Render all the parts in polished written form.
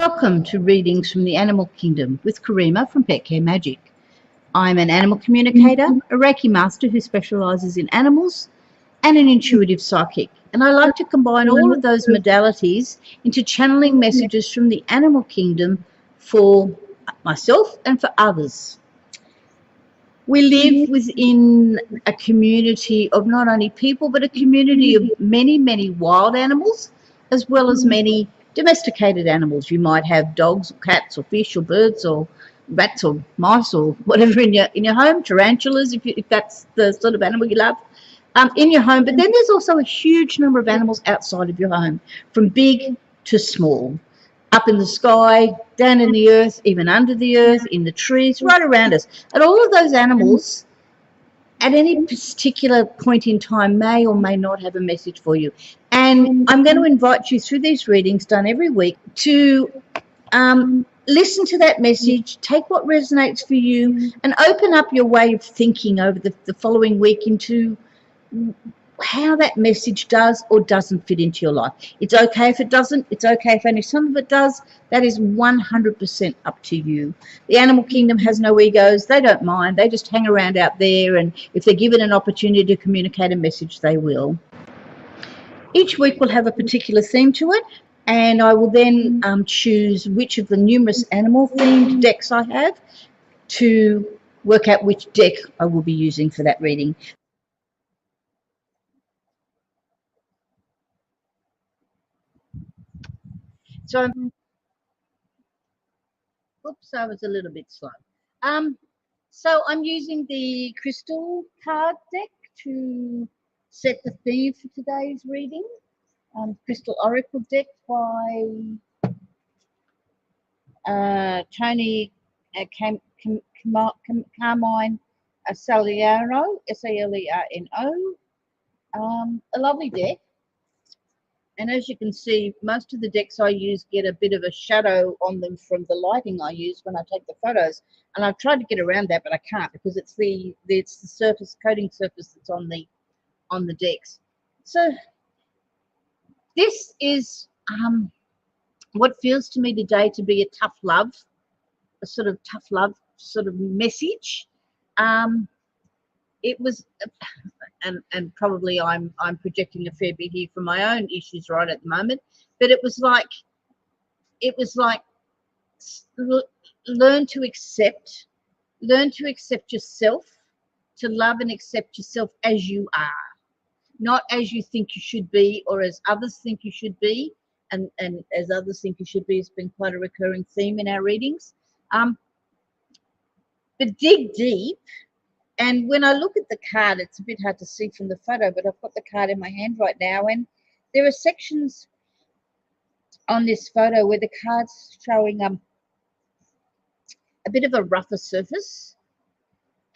Welcome to Readings from the Animal Kingdom with Karima from Pet Care Magic. I'm an animal communicator, a Reiki master who specialises in animals, and an intuitive psychic. And I like to combine all of those modalities into channeling messages from the animal kingdom for myself and for others. We live within a community of not only people, but a community of many, many wild animals, as well as many domesticated animals. You might have dogs or cats or fish or birds or rats or mice or whatever in your home, tarantulas if that's the sort of animal you love, in your home. But then there's also a huge number of animals outside of your home, from big to small, up in the sky, down in the earth, even under the earth, in the trees, right around us. And all of those animals at any particular point in time may or may not have a message for you. And I'm going to invite you through these readings done every week to listen to that message, take what resonates for you, and open up your way of thinking over the following week into how that message does or doesn't fit into your life. It's okay if it doesn't. It's okay if only some of it does. That is 100% up to you. The animal kingdom has no egos. They don't mind. They just hang around out there, and if they're given an opportunity to communicate a message, they will. Each week will have a particular theme to it, and I will then choose which of the numerous animal-themed decks I have to work out which deck I will be using for that reading. So, oops, I was a little bit slow. So I'm using the crystal card deck to set the theme for today's reading. Crystal Oracle deck by Tony Carmine Saliano, Salerno. A lovely deck. And as you can see, most of the decks I use get a bit of a shadow on them from the lighting I use when I take the photos. And I've tried to get around that, but I can't, because it's the surface, coating surface that's on the decks. So this is what feels to me today to be a tough love, a sort of tough love sort of message. It was, and probably I'm projecting a fair bit here from my own issues right at the moment, but it was like learn to accept yourself, to love and accept yourself as you are, not as you think you should be or as others think you should be, and as others think you should be has been quite a recurring theme in our readings. But dig deep. And when I look at the card, it's a bit hard to see from the photo, but I've got the card in my hand right now, and there are sections on this photo where the card's showing a bit of a rougher surface.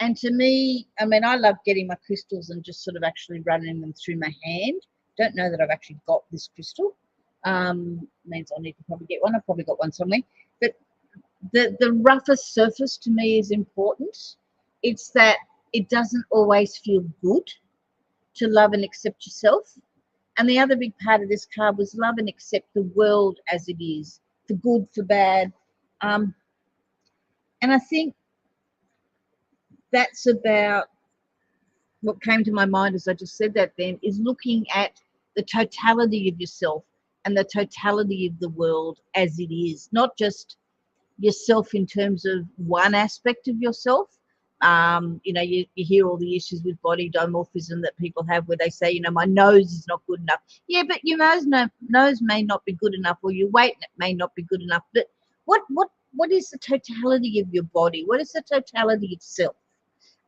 And to me, I mean, I love getting my crystals and just sort of actually running them through my hand. Don't know that I've actually got this crystal. Means I need to probably get one. I've probably got one somewhere. But the rougher surface to me is important. It's that it doesn't always feel good to love and accept yourself. And the other big part of this card was love and accept the world as it is, for good, for bad. And I think that's about what came to my mind as I just said that then, is looking at the totality of yourself and the totality of the world as it is, not just yourself in terms of one aspect of yourself. You know, you hear all the issues with body dimorphism that people have, where they say, you know, my nose is not good enough. Yeah, but your nose may not be good enough, or your weight may not be good enough. But what is the totality of your body? What is the totality of self?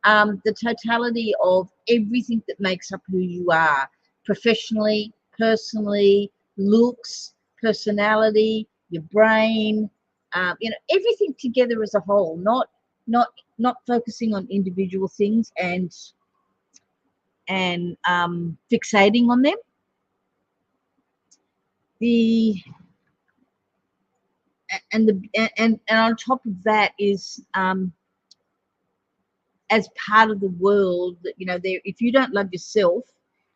The totality of everything that makes up who you are, professionally, personally, looks, personality, your brain, you know, everything together as a whole, not focusing on individual things and fixating on them. And on top of that is as part of the world that, you know, if you don't love yourself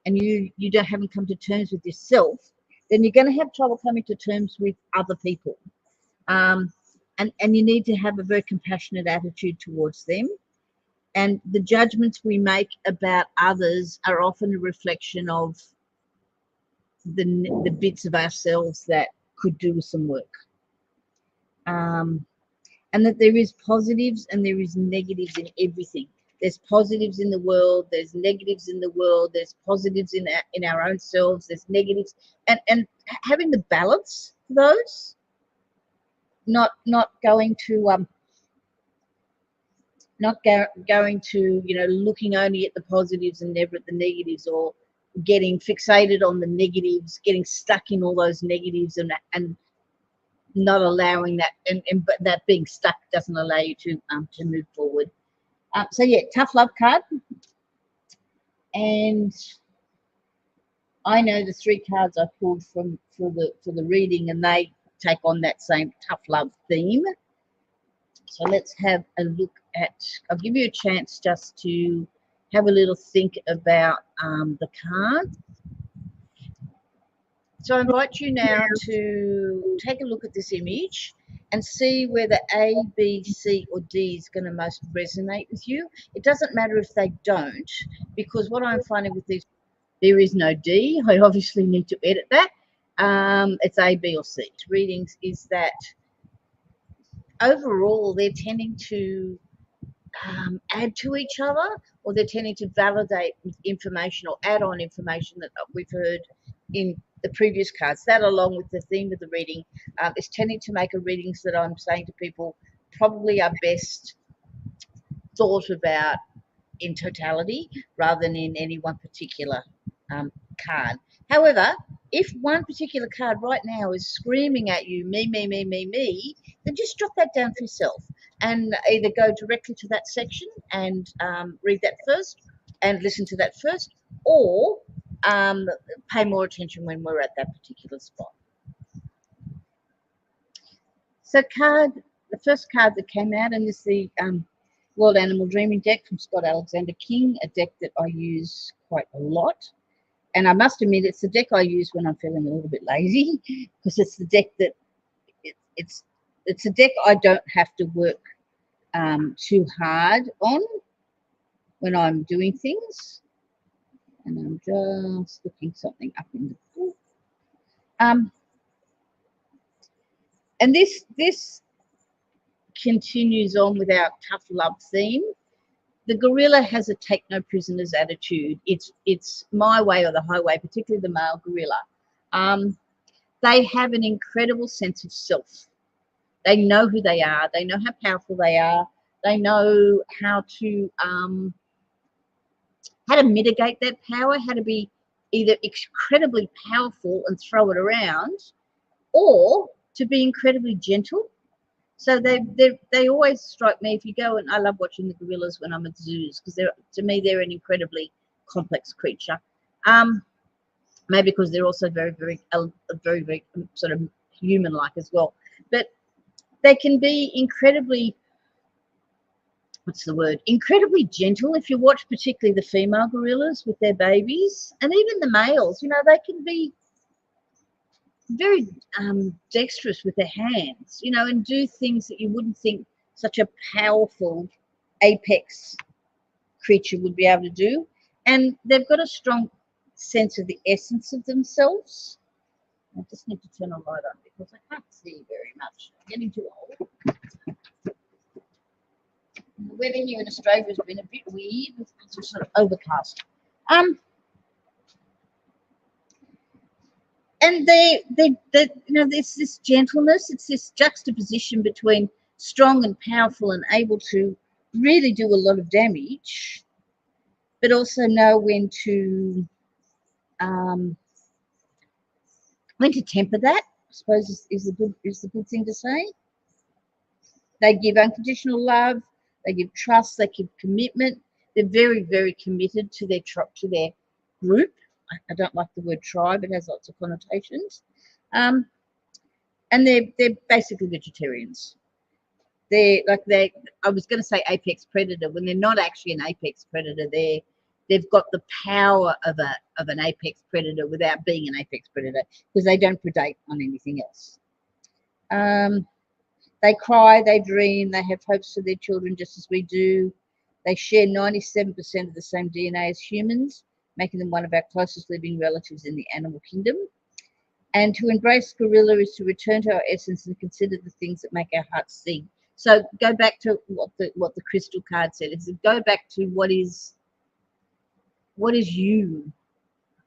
and you haven't come to terms with yourself, then you're going to have trouble coming to terms with other people. And you need to have a very compassionate attitude towards them. And the judgments we make about others are often a reflection of the bits of ourselves that could do with some work. And that there is positives and there is negatives in everything. There's positives in the world, there's negatives in the world, there's positives in our own selves, there's negatives, and having the balance for those, not going to going to, you know, looking only at the positives and never at the negatives, or getting fixated on the negatives, getting stuck in all those negatives, and not allowing that, and but that being stuck doesn't allow you to move forward. So yeah, tough love card. And I know the 3 cards I pulled for the reading, and they take on that same tough love theme. So let's have a look at, I'll give you a chance just to have a little think about the card. So I invite you now to take a look at this image and see whether A, B, C, or D is going to most resonate with you. It doesn't matter if they don't, because what I'm finding with these, there is no D. I obviously need to edit that. It's A, B, or C. Readings is that overall they're tending to add to each other, or they're tending to validate information or add on information that we've heard in the previous cards. That, along with the theme of the reading, is tending to make a readings that I'm saying to people probably are best thought about in totality rather than in any one particular card. However, if one particular card right now is screaming at you, me, me, me, me, me, then just jot that down for yourself and either go directly to that section and read that first and listen to that first, or pay more attention when we're at that particular spot. So the first card that came out, and this is the World Animal Dreaming deck from Scott Alexander King, a deck that I use quite a lot. And I must admit, it's the deck I use when I'm feeling a little bit lazy, because it's the deck that it's a deck I don't have to work too hard on when I'm doing things. And I'm just looking something up in the book. And this continues on with our tough love theme. The gorilla has a take no prisoners attitude. It's my way or the highway, particularly the male gorilla. They have an incredible sense of self. They know who they are. They know how powerful they are. They know how to mitigate that power, how to be either incredibly powerful and throw it around, or to be incredibly gentle. So they always strike me. If you go, and I love watching the gorillas when I'm at zoos, because to me they're an incredibly complex creature. Maybe because they're also very sort of human-like as well. But they can be incredibly, incredibly gentle. If you watch particularly the female gorillas with their babies, and even the males, you know, they can be very dexterous with their hands, you know, and do things that you wouldn't think such a powerful apex creature would be able to do. And they've got a strong sense of the essence of themselves. I just need to turn a light on because I can't see very much. I'm getting too old. The weather here in Australia has been a bit weird. It's sort of overcast. And they you know, there's this gentleness. It's this juxtaposition between strong and powerful and able to really do a lot of damage, but also know when to temper that, I suppose is the good thing to say. They give unconditional love. They give trust. They give commitment. They're very, very committed to their group. I don't like the word tribe. It has lots of connotations. And they're basically vegetarians. I was going to say apex predator, when they're not actually an apex predator. They've got the power of an apex predator without being an apex predator, because they don't predate on anything else. They cry, they dream, they have hopes for their children just as we do. They share 97% of the same DNA as humans, making them one of our closest living relatives in the animal kingdom. And to embrace gorilla is to return to our essence and consider the things that make our hearts sing. So go back to what the crystal card said. It's go back to what is you,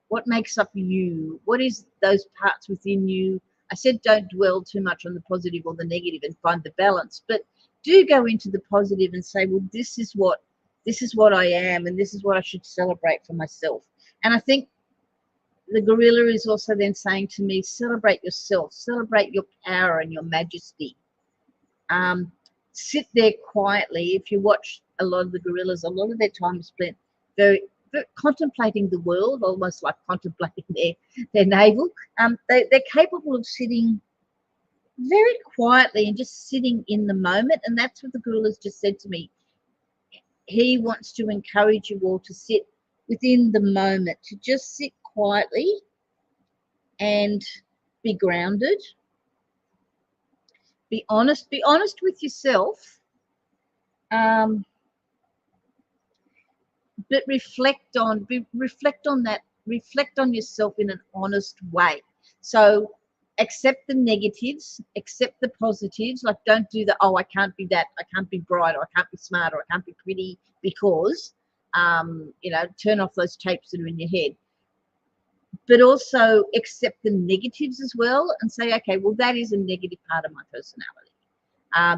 what makes up you, what is those parts within you. I said don't dwell too much on the positive or the negative and find the balance, but do go into the positive and say, well, this is what I am, and this is what I should celebrate for myself. And I think the gorilla is also then saying to me, celebrate yourself, celebrate your power and your majesty. Sit there quietly. If you watch a lot of the gorillas, a lot of their time is spent very contemplating the world, almost like contemplating their navel. They're capable of sitting very quietly and just sitting in the moment, and that's what the gorillas just said to me. He wants to encourage you all to sit within the moment, to just sit quietly and be grounded, be honest with yourself, but reflect on yourself in an honest way. So accept the negatives, accept the positives. Like, don't do the, oh, I can't be that, I can't be bright, or I can't be smart, or I can't be pretty, because turn off those tapes that are in your head. But also accept the negatives as well and say, okay, well, that is a negative part of my personality.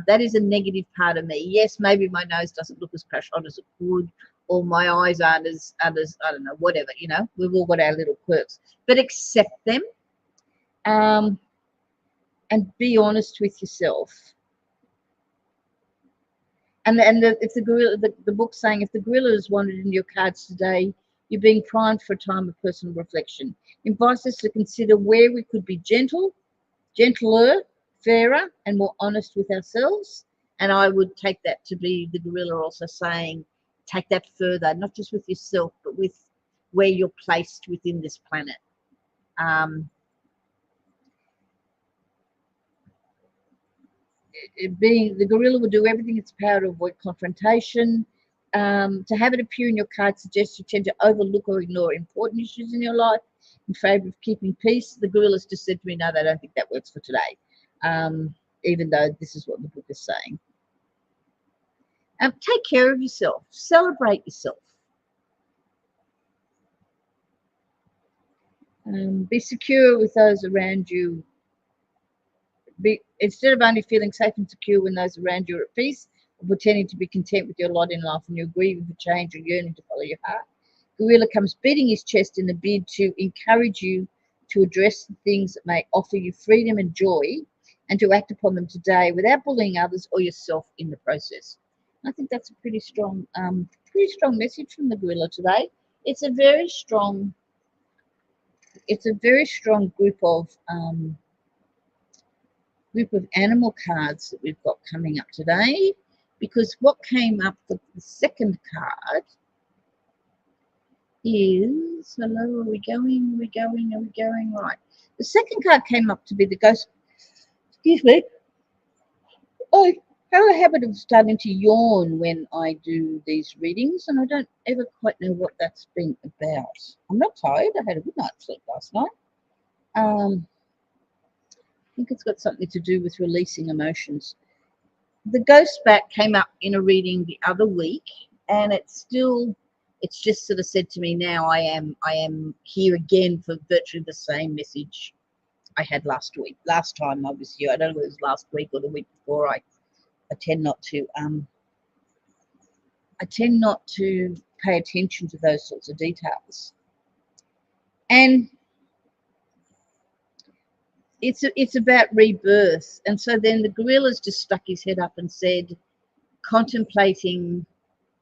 That is a negative part of me. Yes, maybe my nose doesn't look as crash on as it could, or my eyes aren't as, I don't know, whatever, we've all got our little quirks. But accept them, and be honest with yourself. If the gorilla, the book's saying, if the gorilla has wandered into your cards today, you're being primed for a time of personal reflection. Invites us to consider where we could be gentler, fairer, and more honest with ourselves. And I would take that to be the gorilla also saying, take that further, not just with yourself, but with where you're placed within this planet. Being the gorilla will do everything in its power to avoid confrontation. To have it appear in your card suggests you tend to overlook or ignore important issues in your life in favour of keeping peace. The gorillas just said to me, no, they don't think that works for today, even though this is what the book is saying. Take care of yourself. Celebrate yourself. Be secure with those around you. Instead of only feeling safe and secure when those around you are at peace, or pretending to be content with your lot in life and you're grieving for change or yearning to follow your heart, gorilla comes beating his chest in a bid to encourage you to address the things that may offer you freedom and joy, and to act upon them today without bullying others or yourself in the process. I think that's a pretty strong message from the gorilla today. It's a very strong group of animal cards that we've got coming up today, because what came up for the second card is, hello, are we going? Right. The second card came up to be the ghost. Excuse me. I have a habit of starting to yawn when I do these readings, and I don't ever quite know what that's been about. I'm not tired. I had a good night's sleep last night. I think it's got something to do with releasing emotions. The ghost back came up in a reading the other week, and it's just sort of said to me now, I am here again for virtually the same message I had last week. Last time I was here, I don't know whether it was last week or the week before. I tend not to pay attention to those sorts of details. And it's about rebirth. And so then the gorilla's just stuck his head up and said, contemplating,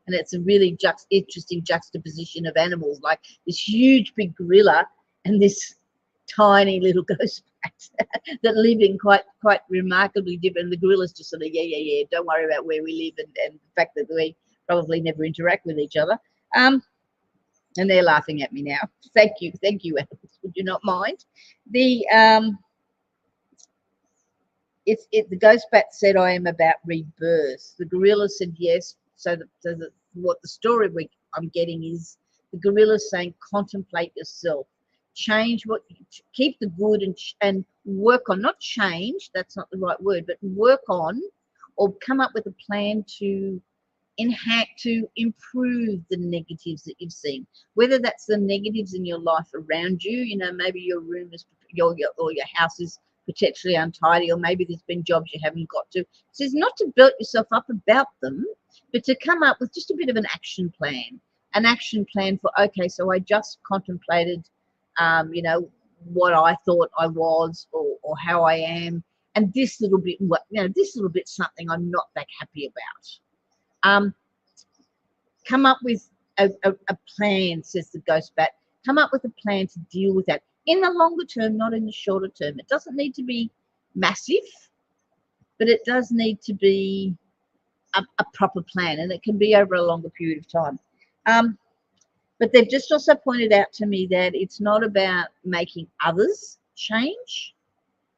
and it's a really interesting juxtaposition of animals, like this huge big gorilla and this tiny little ghost that live in quite remarkably different. The gorillas just sort of, yeah, don't worry about where we live and the fact that we probably never interact with each other. And they're laughing at me now. Thank you, animals. Would you not mind? The ghost bat said, I am about rebirth. The gorilla said yes. What the story I'm getting is the gorilla saying, contemplate yourself, change what, keep the good, and work on, not change, that's not the right word, but work on, or come up with a plan to to improve the negatives that you've seen, whether that's the negatives in your life around you. Maybe your room is or your house is potentially untidy, or maybe there's been jobs you haven't got to. So it's not to build yourself up about them, but to come up with just a bit of an action plan for, okay, so I just contemplated what I thought I was, or how I am, and this little bit, this little bit something I'm not that happy about. Come up with a plan, says the ghost bat. Come up with a plan to deal with that in the longer term, not in the shorter term. It doesn't need to be massive, but it does need to be a proper plan, and it can be over a longer period of time. But they've just also pointed out to me that it's not about making others change.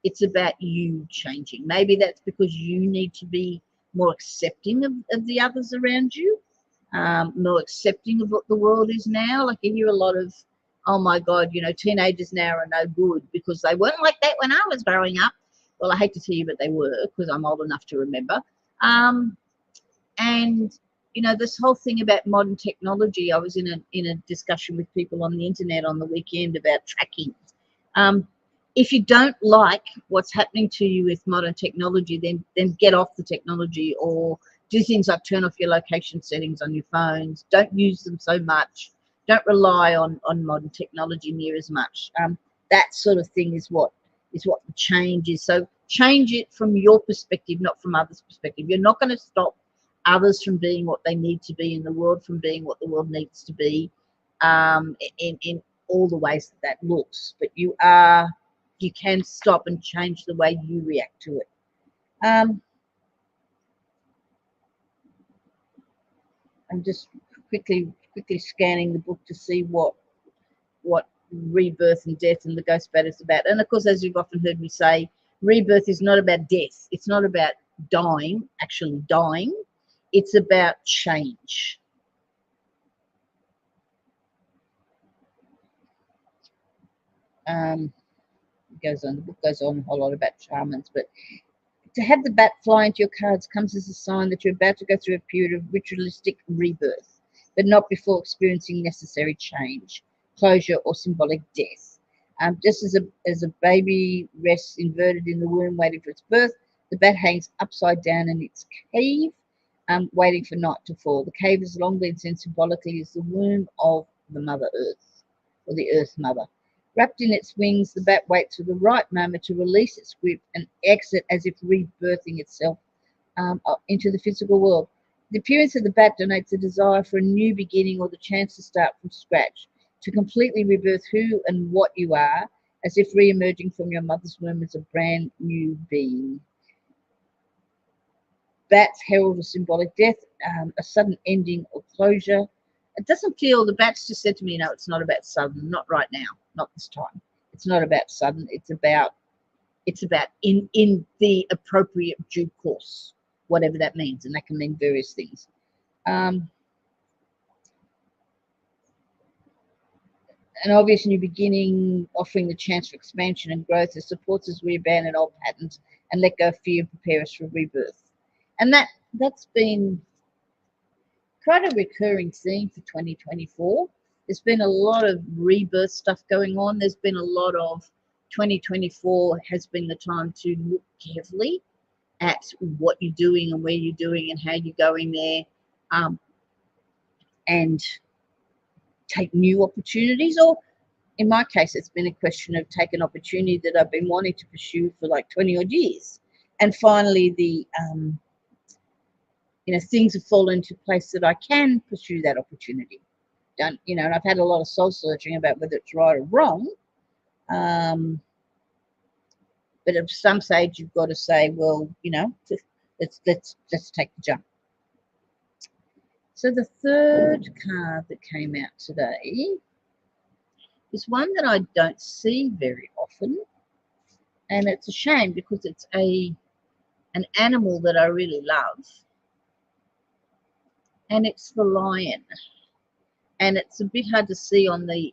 It's about you changing. Maybe that's because you need to be more accepting of the others around you, more accepting of what the world is now. Like, you hear a lot of, oh my God, teenagers now are no good because they weren't like that when I was growing up. Well, I hate to tell you, but they were, because I'm old enough to remember. And this whole thing about modern technology, I was in a discussion with people on the internet on the weekend about tracking. If you don't like what's happening to you with modern technology, then get off the technology, or do things like turn off your location settings on your phones. Don't use them so much. Don't rely on modern technology near as much. That sort of thing is what the change is. So change it from your perspective, not from others' perspective. You're not going to stop others from being what they need to be, in the world from being what the world needs to be, in all the ways that looks. But you can stop and change the way you react to it. I'm just quickly scanning the book to see what rebirth and death and the ghost bat is about. And of course, as you've often heard me say, rebirth is not about death. It's not about actually dying. It's about change. The book goes on a whole lot about shamans, but to have the bat fly into your cards comes as a sign that you're about to go through a period of ritualistic rebirth, but not before experiencing necessary change, closure, or symbolic death. Just as a baby rests inverted in the womb waiting for its birth, the bat hangs upside down in its cave, waiting for night to fall. The cave has long been seen symbolically as the womb of the Mother Earth, or the Earth Mother. Wrapped in its wings, the bat waits for the right moment to release its grip and exit, as if rebirthing itself into the physical world. The appearance of the bat denotes a desire for a new beginning, or the chance to start from scratch, to completely rebirth who and what you are, as if re-emerging from your mother's womb as a brand new being. Bats herald a symbolic death, a sudden ending or closure. It doesn't feel, the bats just said to me, no, it's not about sudden, not right now, not this time. It's not about sudden, it's about in the appropriate due course, whatever that means, and that can mean various things. An obvious new beginning, offering the chance for expansion and growth, that supports us we abandon old patterns and let go of fear and prepare us for rebirth. And that's been quite a recurring theme for 2024. There's been a lot of rebirth stuff going on. There's been a lot of 2024 has been the time to look carefully at what you're doing and where you're doing and how you're going there, and take new opportunities. Or in my case, it's been a question of take an opportunity that I've been wanting to pursue for like 20 odd years, and finally things have fallen into place that I can pursue that opportunity. And I've had a lot of soul searching about whether it's right or wrong. But at some stage, you've got to say, well, let's take the jump. So the third card that came out today is one that I don't see very often, and it's a shame because it's a an animal that I really love, and it's the lion. And it's a bit hard to see on the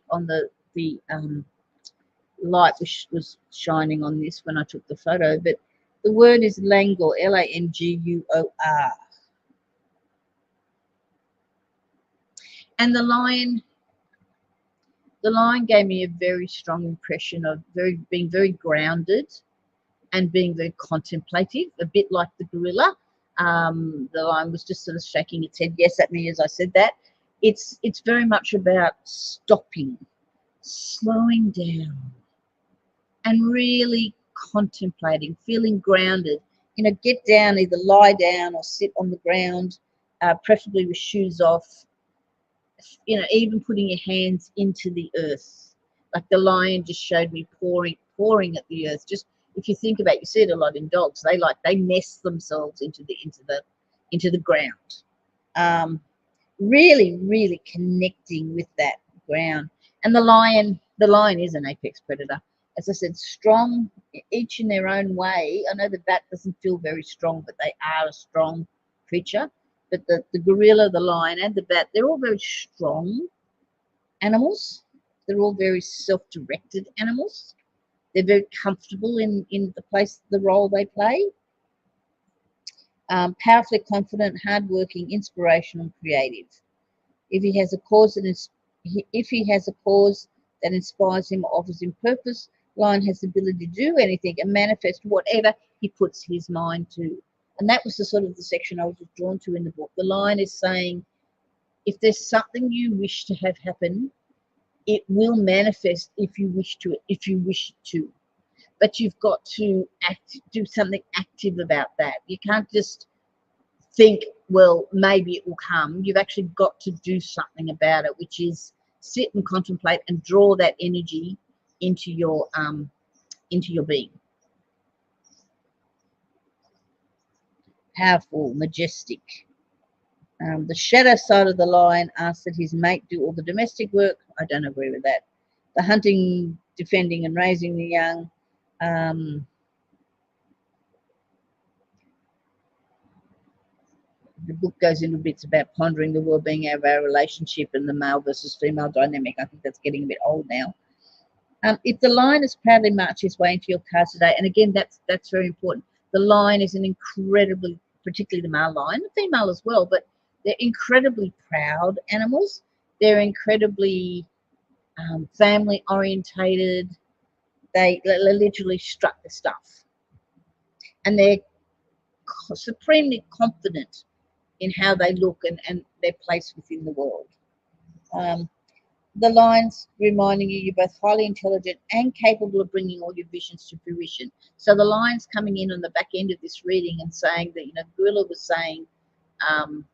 light which was shining on this when I took the photo, but the word is Langor, Langur. And the lion gave me a very strong impression of being very grounded and being very contemplative, a bit like the gorilla. The lion was just sort of shaking its head yes at me as I said that. It's very much about stopping, slowing down, and really contemplating, feeling grounded. Get down, either lie down or sit on the ground, preferably with shoes off. Even putting your hands into the earth, like the lion just showed me pouring at the earth. Just if you think about, you see it a lot in dogs. They nest themselves into the ground. Um, Really, really connecting with that ground. And the lion is an apex predator. As I said, strong, each in their own way. I know the bat doesn't feel very strong, but they are a strong creature. But the gorilla, the lion, and the bat, they're all very strong animals. They're all very self-directed animals. They're very comfortable in the role they play. Powerfully confident, hardworking, inspirational, creative. If he has a cause that inspires him or offers him purpose, lion has the ability to do anything and manifest whatever he puts his mind to. And that was the section I was drawn to in the book. The lion is saying, if there's something you wish to have happen, it will manifest if you wish it to. But you've got to do something active about that. You can't just think, well, maybe it will come. You've actually got to do something about it, which is sit and contemplate and draw that energy into your being. Powerful, majestic. The shadow side of the lion asks that his mate do all the domestic work. I don't agree with that. The hunting, defending, and raising the young. The book goes into bits about pondering the well-being of our relationship and the male versus female dynamic. I think that's getting a bit old now. If the lion has proudly marched his way into your car today, and again, that's very important. The lion is an incredibly, particularly the male lion, the female as well, but they're incredibly proud animals. They're incredibly family orientated. They literally strut the stuff, and they're supremely confident in how they look and their place within the world. Um, the lines reminding you're both highly intelligent and capable of bringing all your visions to fruition. So the lines coming in on the back end of this reading and saying that, Gorilla was saying, um,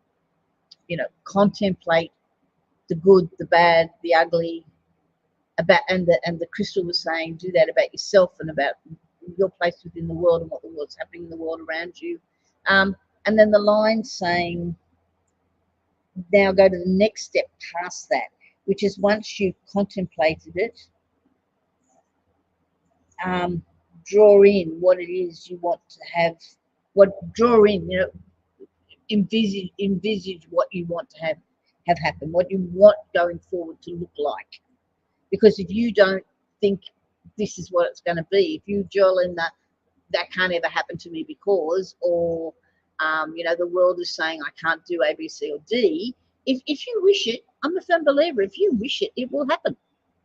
contemplate the good, the bad, the ugly, and the crystal was saying, do that about yourself and about your place within the world and what's happening in the world around you. And then the line saying, now go to the next step past that, which is once you've contemplated it, draw in what it is you want to have. Draw in, envisage what you want to have happen, what you want going forward to look like. Because if you don't think this is what it's going to be, if you dwell in that can't ever happen to me because, or the world is saying I can't do A, B, C, or D. If you wish it, I'm a firm believer. If you wish it, it will happen.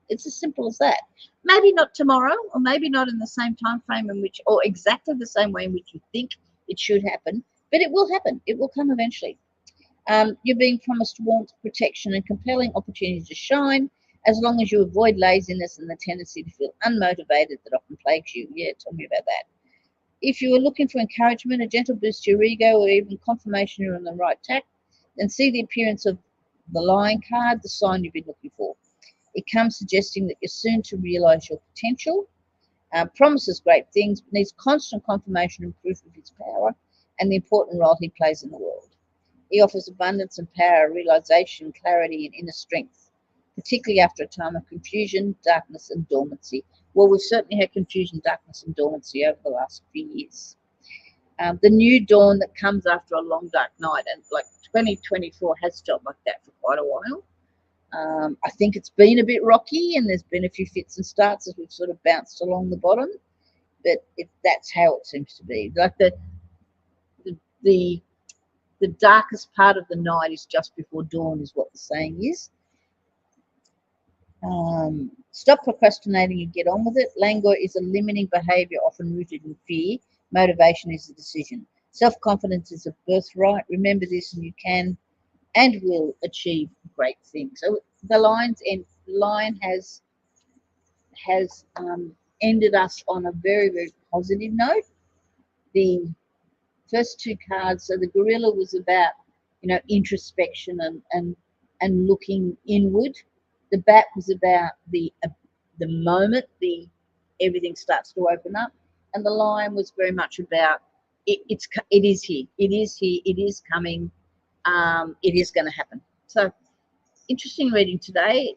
It's as simple as that. Maybe not tomorrow, or maybe not in the same time frame or exactly the same way in which you think it should happen, but it will happen. It will come eventually. You're being promised warmth, protection, and compelling opportunities to shine, as long as you avoid laziness and the tendency to feel unmotivated that often plagues you. Yeah, tell me about that. If you are looking for encouragement, a gentle boost to your ego, or even confirmation you're on the right track, then see the appearance of the Lion card, the sign you've been looking for. It comes suggesting that you're soon to realize your potential, promises great things, but needs constant confirmation and proof of his power and the important role he plays in the world. He offers abundance and power, realization, clarity, and inner strength, particularly after a time of confusion, darkness, and dormancy. Well, we've certainly had confusion, darkness, and dormancy over the last few years. The new dawn that comes after a long dark night, and like 2024 has felt like that for quite a while. I think it's been a bit rocky, and there's been a few fits and starts as we've sort of bounced along the bottom. But that's how it seems to be. Like the the the darkest part of the night is just before dawn, is what the saying is. Stop procrastinating and get on with it. Languor is a limiting behavior, often rooted in fear. Motivation is a decision. Self-confidence is a birthright. Remember this, and you can and will achieve great things. So the lion has ended us on a very, very positive note. The first two cards, so the gorilla was about, introspection and looking inward. The bat was about the moment the everything starts to open up, and the lion was very much about it is here, it is coming, it is going to happen. So interesting reading today.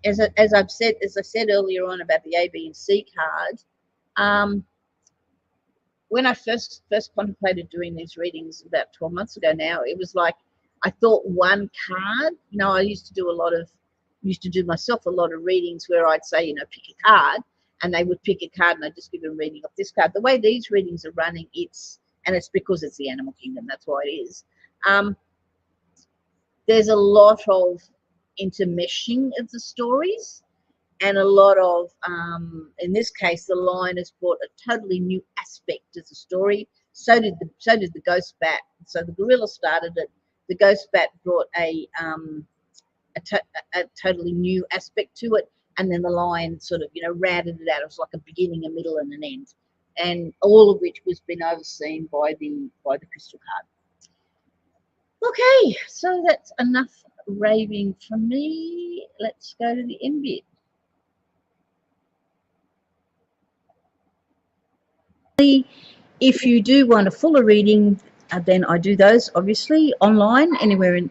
As I said earlier on about the A, B, and C card. When I first contemplated doing these readings about 12 months ago now, it was like I thought one card. I used to do myself a lot of readings where I'd say, pick a card, and they would pick a card, and I'd just give them a reading of this card. The way these readings are running, it's because it's the animal kingdom. That's why it is. There's a lot of intermeshing of the stories, and a lot of, in this case, the lion has brought a totally new aspect to the story. So did the ghost bat. So the gorilla started it. The ghost bat brought a totally new aspect to it, and then the lion sort of, rounded it out. It was like a beginning, a middle, and an end, and all of which was been overseen by the crystal card. Okay, so that's enough raving from me. Let's go to the end bit. If you do want a fuller reading, then I do those obviously online,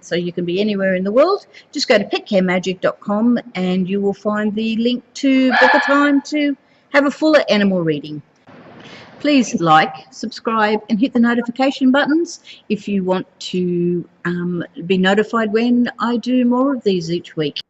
so you can be anywhere in the world. Just go to petcaremagic.com and you will find the link to book a time to have a fuller animal reading. Please like, subscribe, and hit the notification buttons if you want to be notified when I do more of these each week.